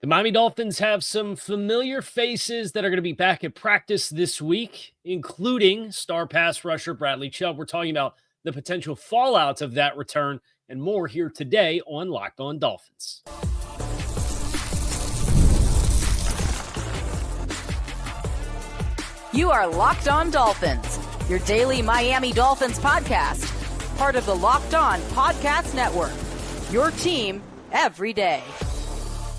The Miami Dolphins have some familiar faces that are going to be back at practice this week, including star pass rusher Bradley Chubb. We're talking about the potential fallout of that return and more here today on Locked On Dolphins. You are Locked On Dolphins, your daily Miami Dolphins podcast, part of the Locked On Podcast Network, your team every day.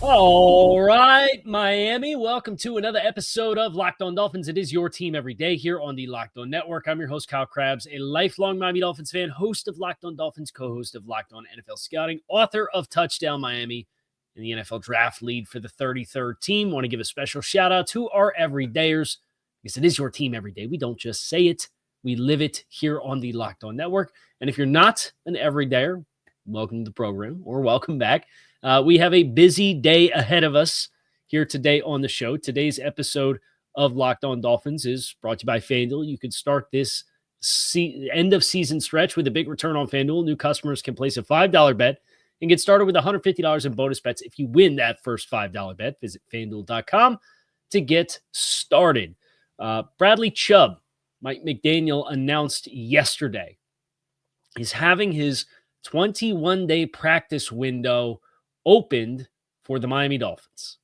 All right, Miami, welcome to another episode of Locked On Dolphins. It is your team every day here on the Locked On Network. I'm your host, Kyle Krabs, a lifelong Miami Dolphins fan, host of Locked On Dolphins, co-host of Locked On NFL Scouting, author of Touchdown Miami, and the NFL Draft lead for the 33rd team. Want to give a special shout out to our everydayers, because it is your team every day. We don't just say it, we live it here on the Locked On Network. And if you're not an everydayer, welcome to the program or welcome back. We have a busy day ahead of us here today on the show. Today's episode of Locked On Dolphins is brought to you by FanDuel. You can start this end of season stretch with a big return on FanDuel. New customers can place a $5 bet and get started with $150 in bonus bets if you win that first $5 bet. Visit FanDuel.com to get started. Bradley Chubb, Mike McDaniel announced yesterday, is having his 21-day practice window opened for the Miami Dolphins.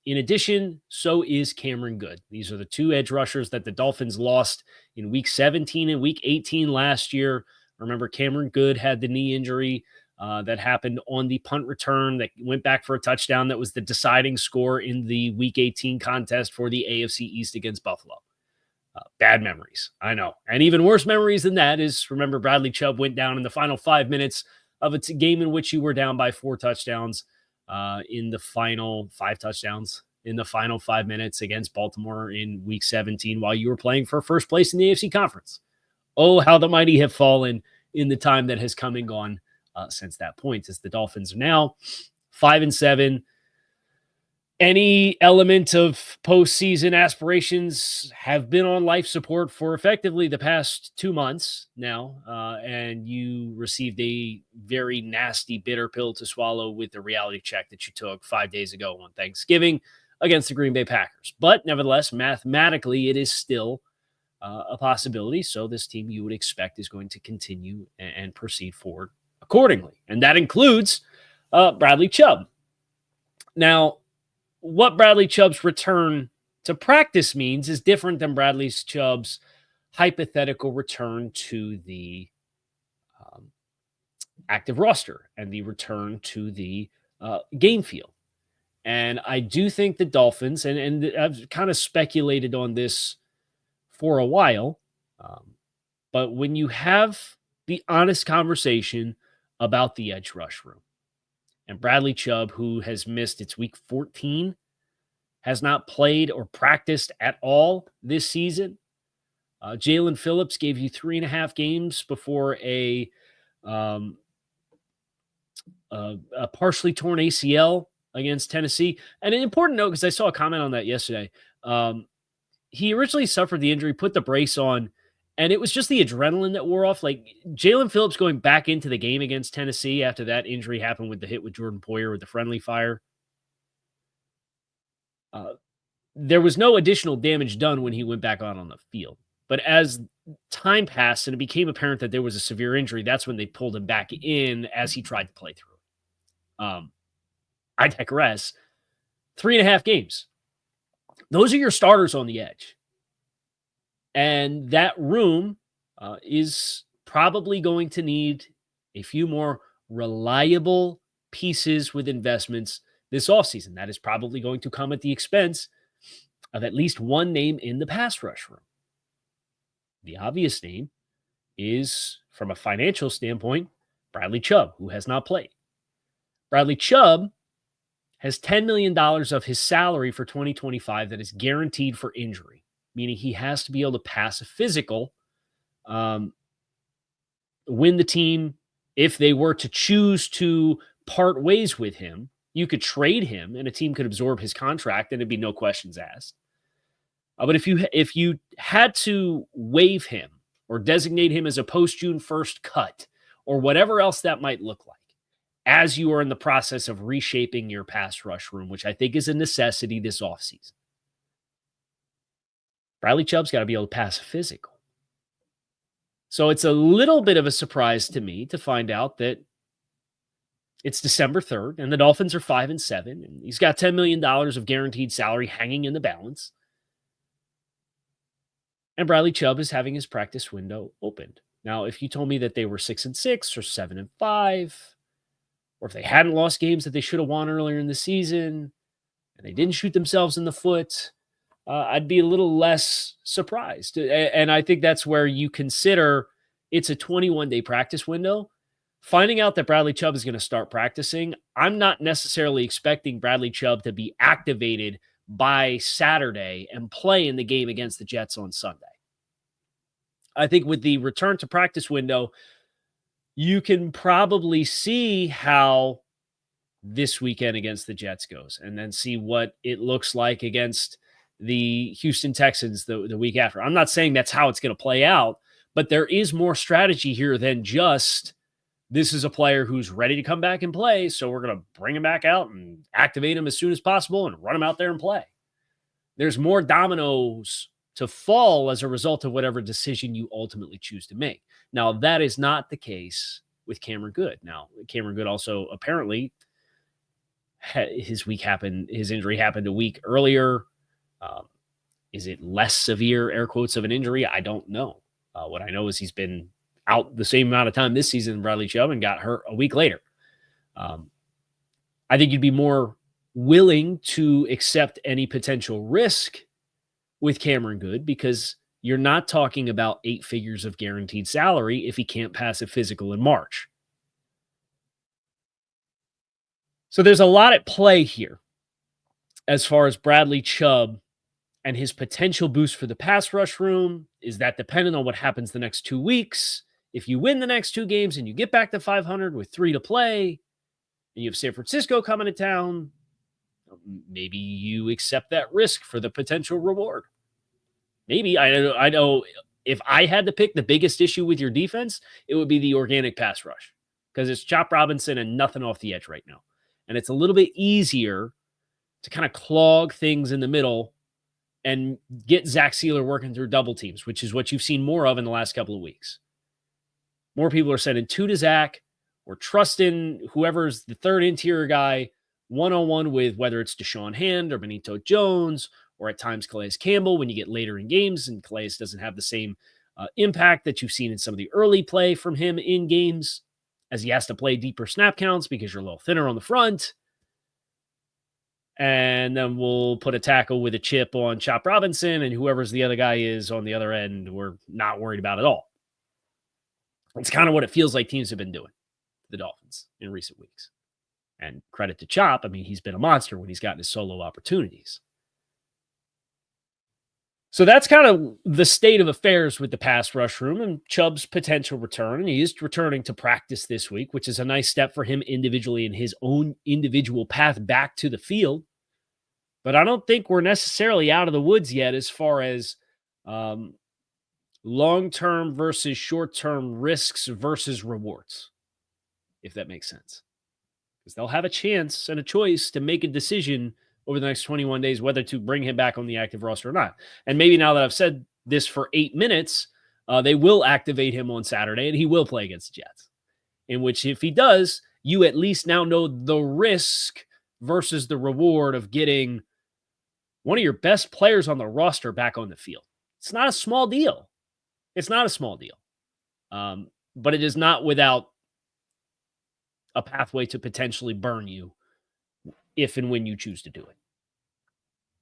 In addition, so is Cameron Goode. These are the two edge rushers that the Dolphins lost in Week 17 and Week 18 last year. Remember, Cameron Goode had the knee injury that happened on the punt return that went back for a touchdown that was the deciding score in the Week 18 contest for the AFC East against Buffalo. Bad memories, I know. And even worse memories than that is, remember, Bradley Chubb went down in the final 5 minutes of a game in which you were down by 4 touchdowns in the final 5 touchdowns in the final 5 minutes against Baltimore in Week 17 while you were playing for first place in the AFC Conference. Oh, how the mighty have fallen in the time that has come and gone since that point, as the Dolphins are now 5-7. Any element of postseason aspirations have been on life support for effectively the past 2 months now, and you received a very nasty, bitter pill to swallow with the reality check that you took 5 days ago on Thanksgiving against the Green Bay Packers. But nevertheless, mathematically, it is still a possibility. So this team, you would expect, is going to continue and proceed forward accordingly. And that includes Bradley Chubb. Now, what Bradley Chubb's return to practice means is different than Bradley Chubb's hypothetical return to the active roster and the return to the game field. And I do think the Dolphins, and I've kind of speculated on this for a while, but when you have the honest conversation about the edge rush room, and Bradley Chubb, who has missed, it's Week 14, has not played or practiced at all this season. Jalen Phillips gave you 3.5 games before a partially torn ACL against Tennessee. And an important note, because I saw a comment on that yesterday. He originally suffered the injury, put the brace on, and it was just the adrenaline that wore off. Like Jalen Phillips going back into the game against Tennessee after that injury happened with the hit with Jordan Poyer with the friendly fire. There was no additional damage done when he went back on the field. But as time passed and it became apparent that there was a severe injury, that's when they pulled him back in as he tried to play through. I digress. 3.5 games. Those are your starters on the edge. And that room is probably going to need a few more reliable pieces with investments this offseason. That is probably going to come at the expense of at least one name in the pass rush room. The obvious name is, from a financial standpoint, Bradley Chubb, who has not played. Bradley Chubb has $10 million of his salary for 2025 that is guaranteed for injury, meaning he has to be able to pass a physical when the team, if they were to choose to part ways with him, you could trade him and a team could absorb his contract and it'd be no questions asked. But if you had to waive him or designate him as a post-June 1st cut or whatever else that might look like, as you are in the process of reshaping your pass rush room, which I think is a necessity this offseason. Bradley Chubb's got to be able to pass physical. So it's a little bit of a surprise to me to find out that it's December 3rd and the Dolphins are 5-7, and he's got $10 million of guaranteed salary hanging in the balance. And Bradley Chubb is having his practice window opened. Now, if you told me that they were 6-6 or 7-5, or if they hadn't lost games that they should have won earlier in the season, and they didn't shoot themselves in the foot, I'd be a little less surprised. And I think that's where you consider it's a 21-day practice window. Finding out that Bradley Chubb is going to start practicing, I'm not necessarily expecting Bradley Chubb to be activated by Saturday and play in the game against the Jets on Sunday. I think with the return to practice window, you can probably see how this weekend against the Jets goes and then see what it looks like against the Houston Texans the week after. I'm not saying that's how it's going to play out, but there is more strategy here than just this is a player who's ready to come back and play, so we're going to bring him back out and activate him as soon as possible and run him out there and play. There's more dominoes to fall as a result of whatever decision you ultimately choose to make. Now, that is not the case with Cameron Goode. Now, Cameron Goode also apparently his injury happened a week earlier. Is it less severe, air quotes, of an injury? I don't know. What I know is he's been out the same amount of time this season as Bradley Chubb and got hurt a week later. I think you'd be more willing to accept any potential risk with Cameron Goode because you're not talking about 8 figures of guaranteed salary if he can't pass a physical in March. So there's a lot at play here as far as Bradley Chubb and his potential boost for the pass rush room. Is that dependent on what happens the next 2 weeks? If you win the next 2 games and you get back to 500 with 3 to play, and you have San Francisco coming to town, maybe you accept that risk for the potential reward. Maybe. I know if I had to pick the biggest issue with your defense, it would be the organic pass rush because it's Chop Robinson and nothing off the edge right now. And it's a little bit easier to kind of clog things in the middle and get Zach Sealer working through double teams, which is what you've seen more of in the last couple of weeks. More people are sending 2 to Zach or trusting whoever's the third interior guy one-on-one with whether it's Deshaun Hand or Benito Jones or at times Calais Campbell when you get later in games and Calais doesn't have the same impact that you've seen in some of the early play from him in games as he has to play deeper snap counts because you're a little thinner on the front. And then we'll put a tackle with a chip on Chop Robinson and whoever's the other guy is on the other end, we're not worried about at all. It's kind of what it feels like teams have been doing to the Dolphins in recent weeks. And credit to Chop. I mean, he's been a monster when he's gotten his solo opportunities. So that's kind of the state of affairs with the pass rush room and Chubb's potential return. And he is returning to practice this week, which is a nice step for him individually in his own individual path back to the field. But I don't think we're necessarily out of the woods yet as far as long-term versus short-term risks versus rewards, if that makes sense. Because they'll have a chance and a choice to make a decision over the next 21 days whether to bring him back on the active roster or not. And maybe now that I've said this for 8 minutes, they will activate him on Saturday and he will play against the Jets. In which, if he does, you at least now know the risk versus the reward of getting one of your best players on the roster back on the field. It's not a small deal. It's not a small deal. But it is not without a pathway to potentially burn you if and when you choose to do it.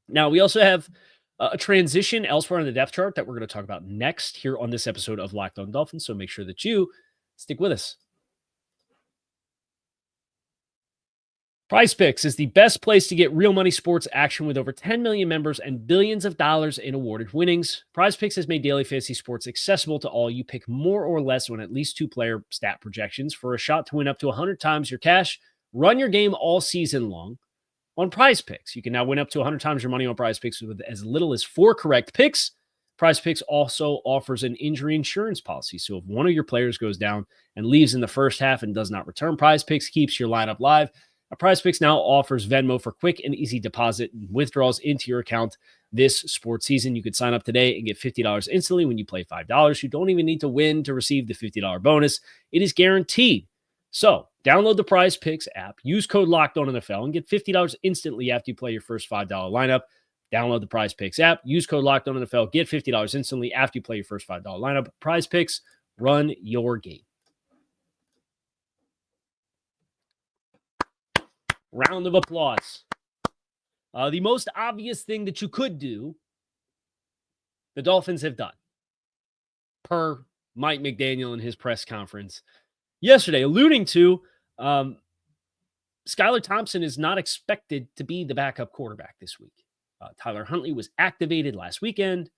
Now, we also have a transition elsewhere on the depth chart that we're going to talk about next here on this episode of Locked On Dolphins, so make sure that you stick with us. PrizePicks is the best place to get real money sports action with over 10 million members and billions of dollars in awarded winnings. PrizePicks has made daily fantasy sports accessible to all. You pick more or less on at least 2-player stat projections for a shot to win up to 100 times your cash. Run your game all season long on PrizePicks. You can now win up to 100 times your money on PrizePicks with as little as 4 correct picks. Prize Picks also offers an injury insurance policy. So if one of your players goes down and leaves in the first half and does not return, Prize Picks keeps your lineup live. Prize Picks now offers Venmo for quick and easy deposit and withdrawals into your account this sports season. You could sign up today and get $50 instantly when you play $5. You don't even need to win to receive the $50 bonus. It is guaranteed. So download the Prize Picks app, use code LOCKEDONNFL, and get $50 instantly after you play your first $5 lineup. Download the Prize Picks app, use code LOCKEDONNFL, get $50 instantly after you play your first $5 lineup. Prize Picks, run your game. Round of applause. The most obvious thing that you could do, the Dolphins have done, per Mike McDaniel in his press conference yesterday, alluding to Skyler Thompson is not expected to be the backup quarterback this week. Tyler Huntley was activated last weekend.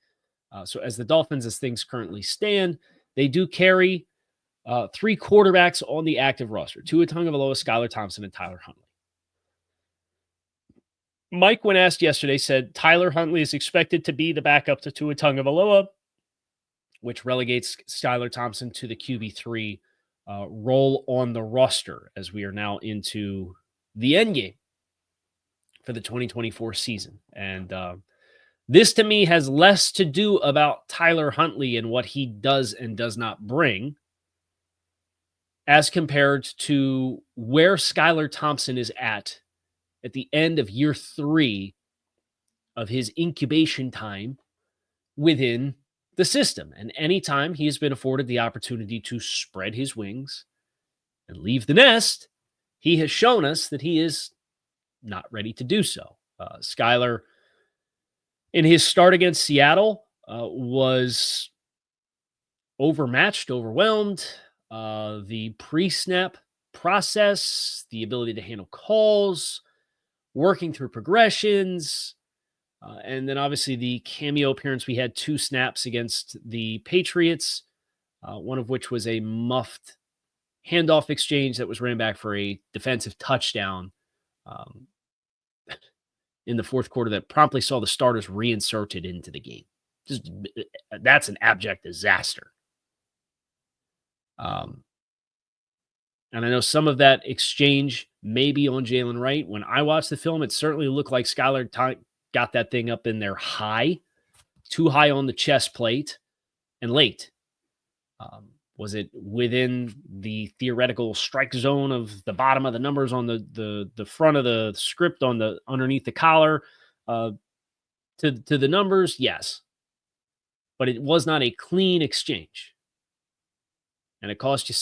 So as the Dolphins, as things currently stand, they do carry 3 quarterbacks on the active roster: Tua Tagovailoa, Skyler Thompson, and Tyler Huntley. Mike, when asked yesterday, said Tyler Huntley is expected to be the backup to Tua Tagovailoa, which relegates Skyler Thompson to the QB3 role on the roster as we are now into the end game for the 2024 season. And this to me has less to do about Tyler Huntley and what he does and does not bring as compared to where Skyler Thompson is at the end of year 3 of his incubation time within the system. And anytime he has been afforded the opportunity to spread his wings and leave the nest, he has shown us that he is not ready to do so. Skyler, in his start against Seattle, was overmatched, overwhelmed. The pre-snap process, the ability to handle calls, working through progressions, and then obviously the cameo appearance. We had 2 snaps against the Patriots, one of which was a muffed handoff exchange that was ran back for a defensive touchdown in the fourth quarter that promptly saw the starters reinserted into the game. That's an abject disaster. And I know some of that exchange may be on Jalen Wright. When I watched the film, it certainly looked like Skyler got that thing up in there high, too high on the chest plate, and late. Was it within the theoretical strike zone of the bottom of the numbers on the front of the script on the underneath the collar to the numbers? Yes. But it was not a clean exchange. And it cost you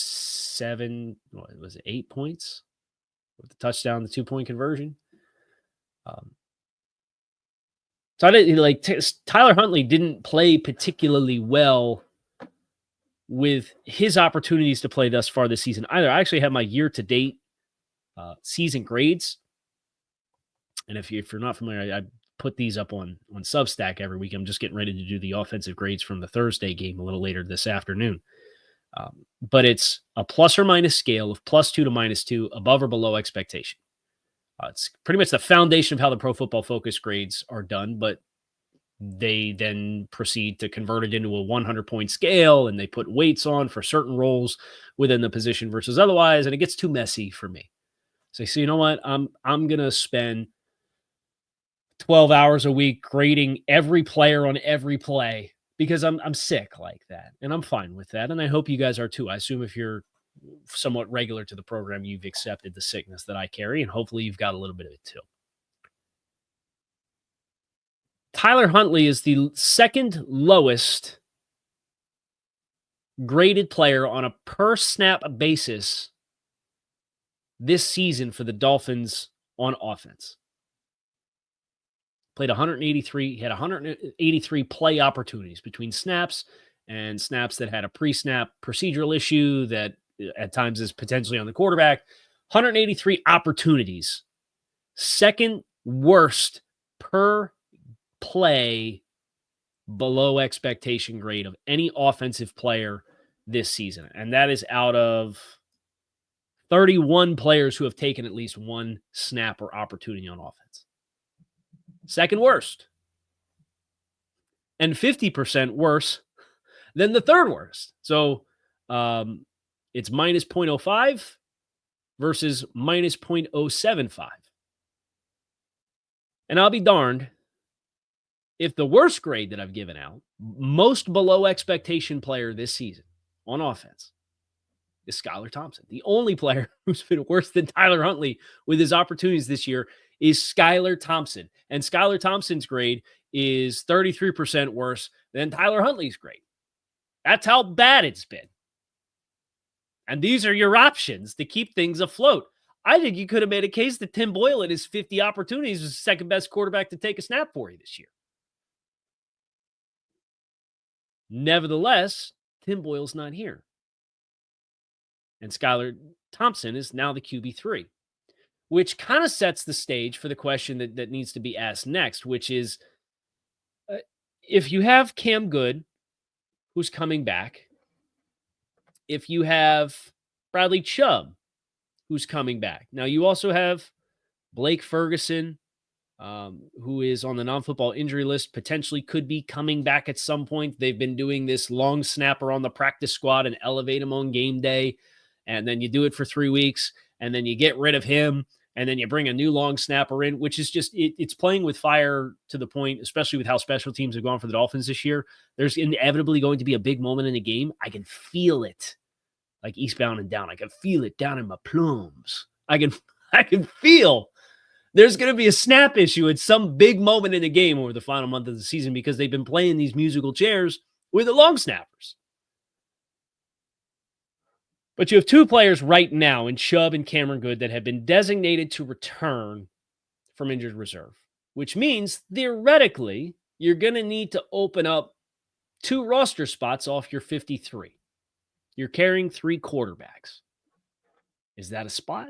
8 points with the touchdown, the 2-point conversion. So I didn't Tyler Huntley didn't play particularly well with his opportunities to play thus far this season either. I actually have my year-to-date season grades. And if you're not familiar, I put these up on Substack every week. I'm just getting ready to do the offensive grades from the Thursday game a little later this afternoon. But it's a plus or minus scale of +2 to -2, above or below expectation. It's pretty much the foundation of how the Pro Football Focus grades are done, but they then proceed to convert it into a 100-point scale, and they put weights on for certain roles within the position versus otherwise, and it gets too messy for me. So you know what? I'm going to spend 12 hours a week grading every player on every play because I'm sick like that, and I'm fine with that, and I hope you guys are too. I assume if you're somewhat regular to the program, you've accepted the sickness that I carry, and hopefully you've got a little bit of it too. Tyler Huntley is the second lowest graded player on a per snap basis this season for the Dolphins on offense. Played 183, he had 183 play opportunities between snaps and snaps that had a pre-snap procedural issue that at times is potentially on the quarterback. 183 opportunities. Second worst per play below expectation grade of any offensive player this season. And that is out of 31 players who have taken at least one snap or opportunity on offense. Second worst. and 50% worse than the third worst. So it's minus 0.05 versus minus 0.075. And I'll be darned if the worst grade that I've given out, most below expectation player this season on offense, is Skyler Thompson. The only player who's been worse than Tyler Huntley with his opportunities this year is Skyler Thompson. And Skyler Thompson's grade is 33% worse than Tyler Huntley's grade. That's how bad it's been. And these are your options to keep things afloat. I think you could have made a case that Tim Boyle at his 50 opportunities was the second best quarterback to take a snap for you this year. Nevertheless, Tim Boyle's not here. And Skyler Thompson is now the QB3, which kind of sets the stage for the question that needs to be asked next, which is if you have Cam Goode, who's coming back, if you have Bradley Chubb, who's coming back. Now, you also have Blake Ferguson, who is on the non-football injury list, potentially could be coming back at some point. They've been doing this long snapper on the practice squad and elevate him on game day. And then you do it for 3 weeks, and then you get rid of him, and then you bring a new long snapper in, which is just, it's playing with fire to the point, especially with how special teams have gone for the Dolphins this year. There's inevitably going to be a big moment in the game. I can feel it, like eastbound and down. I can feel it down in my plums. I can feel there's going to be a snap issue at some big moment in the game over the final month of the season because they've been playing these musical chairs with the long snappers. But you have two players right now in Chubb and Cameron Goode that have been designated to return from injured reserve, which means theoretically you're going to need to open up 2 roster spots off your 53. You're carrying 3 quarterbacks. Is that a spot?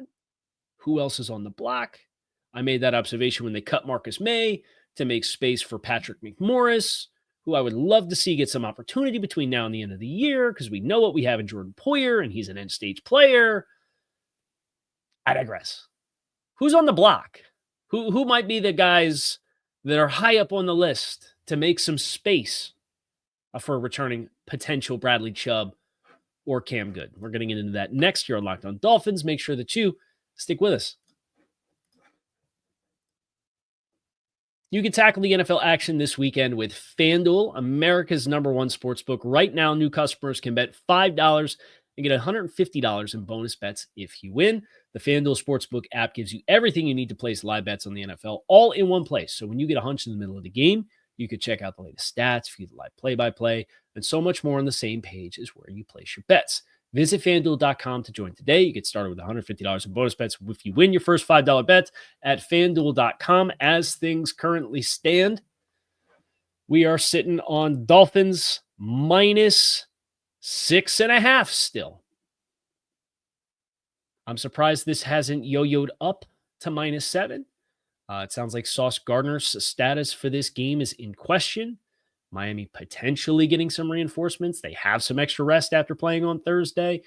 Who else is on the block? I made that observation when they cut Marcus May to make space for Patrick McMorris, who I would love to see get some opportunity between now and the end of the year because we know what we have in Jordan Poyer, and he's an end-stage player. I digress. Who's on the block? Who might be the guys that are high up on the list to make some space for a returning potential Bradley Chubb or Cam Goode? We're getting into that next year on Locked On Dolphins. Make sure that you stick with us. You can tackle the NFL action this weekend with FanDuel, America's #1 sportsbook. Right now, new customers can bet $5 and get $150 in bonus bets if you win. The FanDuel Sportsbook app gives you everything you need to place live bets on the NFL all in one place. So when you get a hunch in the middle of the game, you could check out the latest stats, view the live play-by-play, and so much more on the same page as where you place your bets. Visit FanDuel.com to join today. You get started with $150 in bonus bets if you win your first $5 bet at FanDuel.com. As things currently stand, we are sitting on Dolphins minus 6.5 still. I'm surprised this hasn't yo-yoed up to minus 7. It sounds like Sauce Gardner's status for this game is in question. Miami potentially getting some reinforcements. They have some extra rest after playing on Thursday.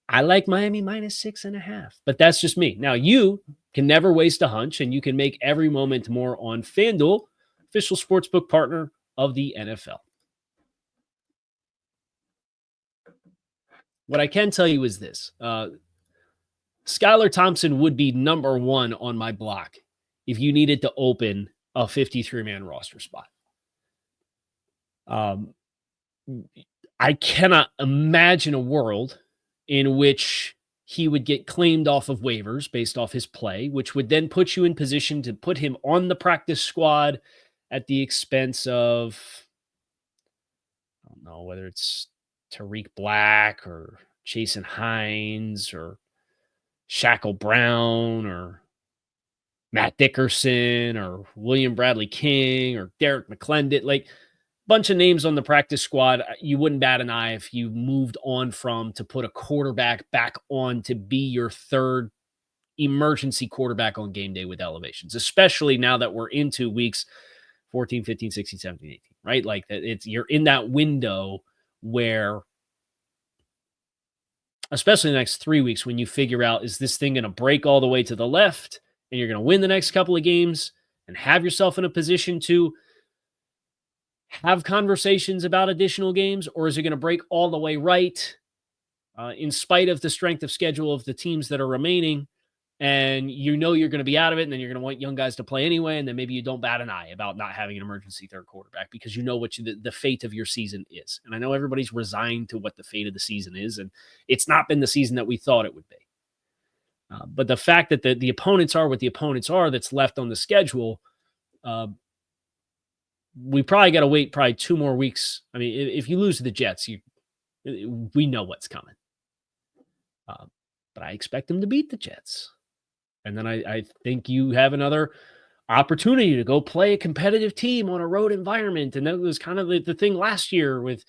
I like Miami minus 6.5, but that's just me. Now, you can never waste a hunch, and you can make every moment more on FanDuel, official sportsbook partner of the NFL. What I can tell you is this. Skyler Thompson would be #1 on my block if you needed to open a 53-man roster spot. I cannot imagine a world in which he would get claimed off of waivers based off his play, which would then put you in position to put him on the practice squad at the expense of, I don't know, whether it's Tariq Black or Jason Hines or Shaquille Brown or Matt Dickerson or William Bradley King or Derek McClendon, like bunch of names on the practice squad. You wouldn't bat an eye if you moved on from to put a quarterback back on to be your third emergency quarterback on game day with elevations, especially now that we're into weeks 14, 15, 16, 17, 18, right? Like you're in that window where, especially the next 3 weeks, when you figure out, is this thing going to break all the way to the left and you're going to win the next couple of games and have yourself in a position to have conversations about additional games, or is it going to break all the way right in spite of the strength of schedule of the teams that are remaining? And you're going to be out of it, and then you're going to want young guys to play anyway, and then maybe you don't bat an eye about not having an emergency third quarterback because you know what the fate of your season is. And I know everybody's resigned to what the fate of the season is, and it's not been the season that we thought it would be. But the fact that the opponents are what the opponents are that's left on the schedule, we probably got to wait 2 more weeks. I mean, if you lose to the Jets, we know what's coming. But I expect them to beat the Jets. And then I think you have another opportunity to go play a competitive team on a road environment. And that was kind of the thing last year with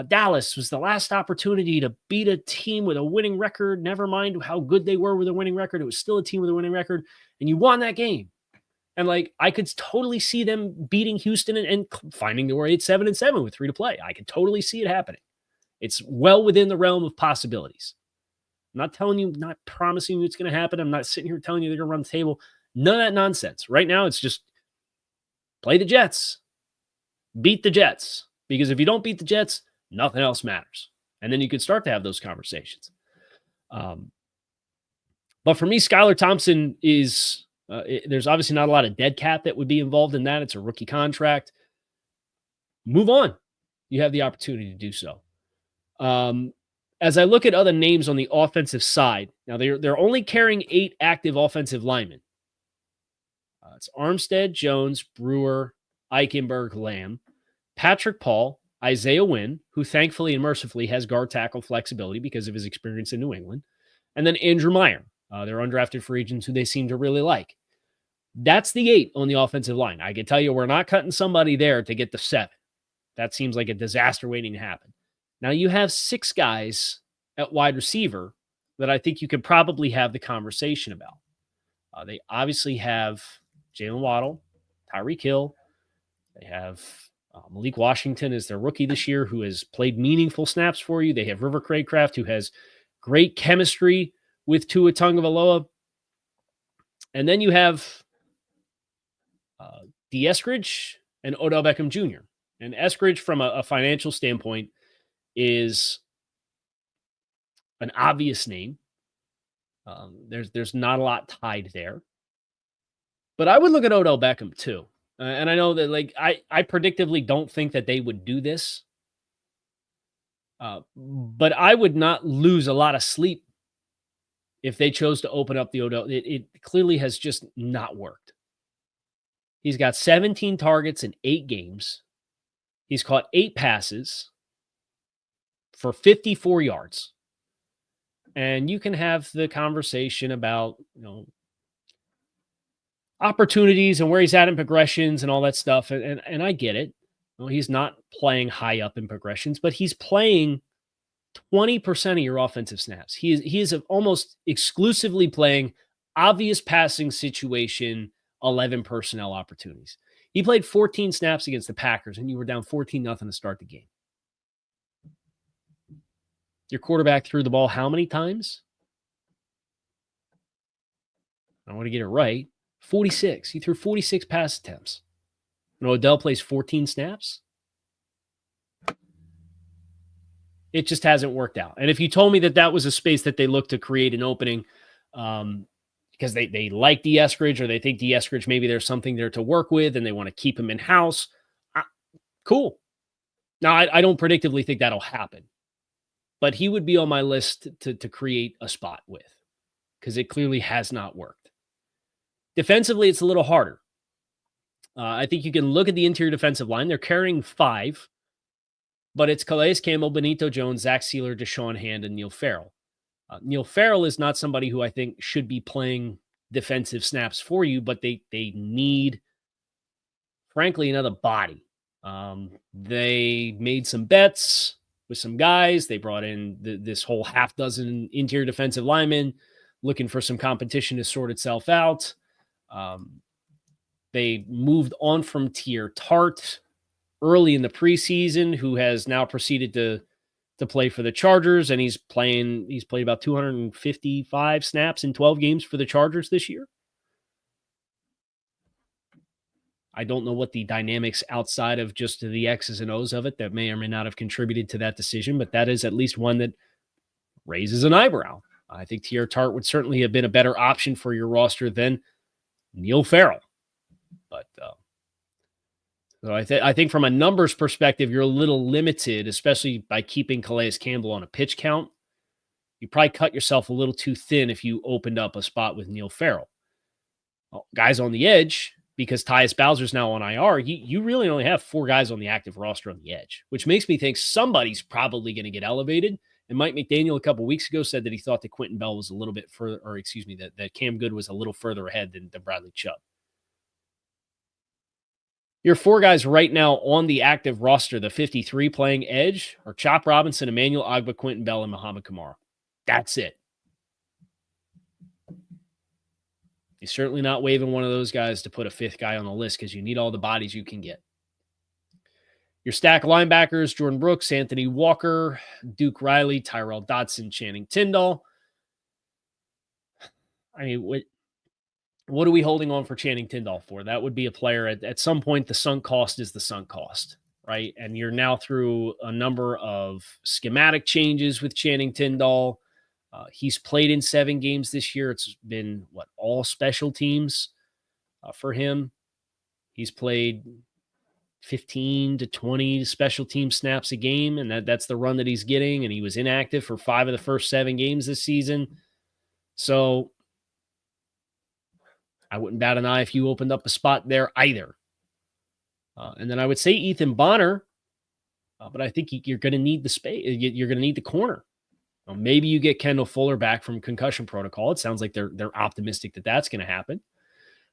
Dallas was the last opportunity to beat a team with a winning record. Never mind how good they were with a winning record. It was still a team with a winning record. And you won that game. And I could totally see them beating Houston and finding their way at 7-7 with 3 to play. I could totally see it happening. It's well within the realm of possibilities. I'm not telling you, not promising you it's going to happen. I'm not sitting here telling you they're going to run the table. None of that nonsense. Right now, it's just play the Jets. Beat the Jets. Because if you don't beat the Jets, nothing else matters. And then you could start to have those conversations. But for me, Skyler Thompson is, there's obviously not a lot of dead cap that would be involved in that. It's a rookie contract. Move on. You have the opportunity to do so. As I look at other names on the offensive side, now they're only carrying 8 active offensive linemen. It's Armstead, Jones, Brewer, Eichenberg, Lamb, Patrick Paul, Isaiah Wynn, who thankfully and mercifully has guard tackle flexibility because of his experience in New England, and then Andrew Meyer. They're undrafted free agents who they seem to really like. That's the 8 on the offensive line. I can tell you we're not cutting somebody there to get the 7. That seems like a disaster waiting to happen. Now you have 6 guys at wide receiver that I think you could probably have the conversation about. They obviously have Jalen Waddle, Tyreek Hill. They have Malik Washington as their rookie this year who has played meaningful snaps for you. They have River Craycraft who has great chemistry with Tua Tagovailoa. And then you have D. Eskridge and Odell Beckham Jr. And Eskridge, from a financial standpoint, is an obvious name. There's not a lot tied there. But I would look at Odell Beckham too. And I know that I predictably don't think that they would do this. But I would not lose a lot of sleep if they chose to open up the Odell. It clearly has just not worked. He's got 17 targets in 8 games. He's caught 8 passes for 54 yards. And you can have the conversation about, opportunities and where he's at in progressions and all that stuff. And I get it. Well, he's not playing high up in progressions, but he's playing 20% of your offensive snaps. He is almost exclusively playing obvious passing situation, 11 personnel opportunities. He played 14 snaps against the Packers, and you were down 14-0 to start the game. Your quarterback threw the ball how many times? I want to get it right. 46. He threw 46 pass attempts. And Odell plays 14 snaps. It just hasn't worked out. And if you told me that was a space that they looked to create an opening because they like D. Eskridge or they think D. Eskridge, maybe there's something there to work with and they want to keep him in-house, cool. Now, I don't predictably think that'll happen. But he would be on my list to create a spot with because it clearly has not worked. Defensively, it's a little harder. I think you can look at the interior defensive line. They're carrying 5, but it's Calais Campbell, Benito Jones, Zach Sealer, Deshaun Hand, and Neil Farrell. Neil Farrell is not somebody who I think should be playing defensive snaps for you, but they need, frankly, another body. They made some bets with some guys. They brought in this whole half dozen interior defensive linemen looking for some competition to sort itself out. They moved on from Tier Tart early in the preseason, who has now proceeded to play for the Chargers, and he's played about 255 snaps in 12 games for the Chargers this year. I don't know what the dynamics outside of just the X's and O's of it that may or may not have contributed to that decision, but that is at least one that raises an eyebrow. I think Teair Tart would certainly have been a better option for your roster than Neil Farrell. But so I think from a numbers perspective, you're a little limited, especially by keeping Calais Campbell on a pitch count. You probably cut yourself a little too thin if you opened up a spot with Neil Farrell. Well, guys on the edge, because Tyus Bowser's now on IR, you really only have 4 guys on the active roster on the edge, which makes me think somebody's probably going to get elevated. And Mike McDaniel a couple weeks ago said that he thought that Quentin Bell was a little bit further, or excuse me, that Cam Goode was a little further ahead than Bradley Chubb. Your 4 guys right now on the active roster, the 53 playing edge, are Chop Robinson, Emmanuel Ogbah, Quentin Bell, and Muhammad Kamara. That's it. You're certainly not waving one of those guys to put a 5th guy on the list because you need all the bodies you can get. Your stack linebackers, Jordan Brooks, Anthony Walker, Duke Riley, Tyrell Dodson, Channing Tindall. I mean, what are we holding on for Channing Tindall for? That would be a player at some point. The sunk cost is the sunk cost, right? And you're now through a number of schematic changes with Channing Tindall. He's played in 7 games this year. It's been all special teams for him. He's played 15 to 20 special team snaps a game, and that's the run that he's getting. And he was inactive for 5 of the first 7 games this season. So I wouldn't bat an eye if you opened up a spot there either. And then I would say Ethan Bonner, but I think you're going to need the space. You're going to need the corner. Maybe you get Kendall Fuller back from concussion protocol. It sounds like they're optimistic that that's going to happen.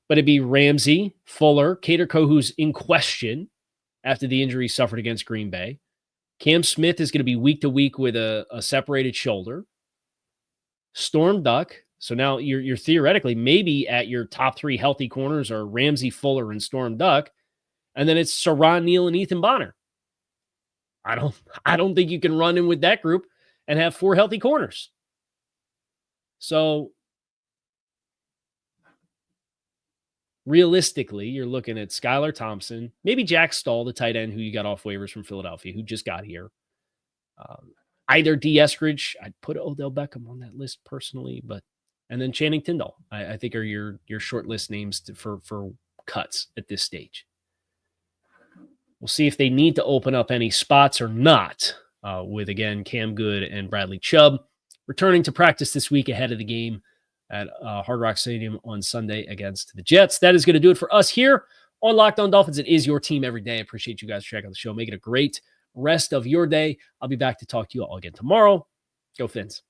But it'd be Ramsey, Fuller, Kader Kohou's in question after the injury he suffered against Green Bay. Cam Smith is going to be week to week with a separated shoulder. Storm Duck. So now you're theoretically maybe at your top 3 healthy corners are Ramsey, Fuller, and Storm Duck. And then it's Saron Neal and Ethan Bonner. I don't think you can run in with that group and have 4 healthy corners. So realistically, you're looking at Skyler Thompson, maybe Jack Stahl, the tight end who you got off waivers from Philadelphia, who just got here. Either D. Eskridge, I'd put Odell Beckham on that list personally, and then Channing Tindall, I think are your short list names for cuts at this stage. We'll see if they need to open up any spots or not. With, again, Cam Goode and Bradley Chubb returning to practice this week ahead of the game at Hard Rock Stadium on Sunday against the Jets. That is going to do it for us here on Locked On Dolphins. It is your team every day. I appreciate you guys checking out the show. Make it a great rest of your day. I'll be back to talk to you all again tomorrow. Go Fins.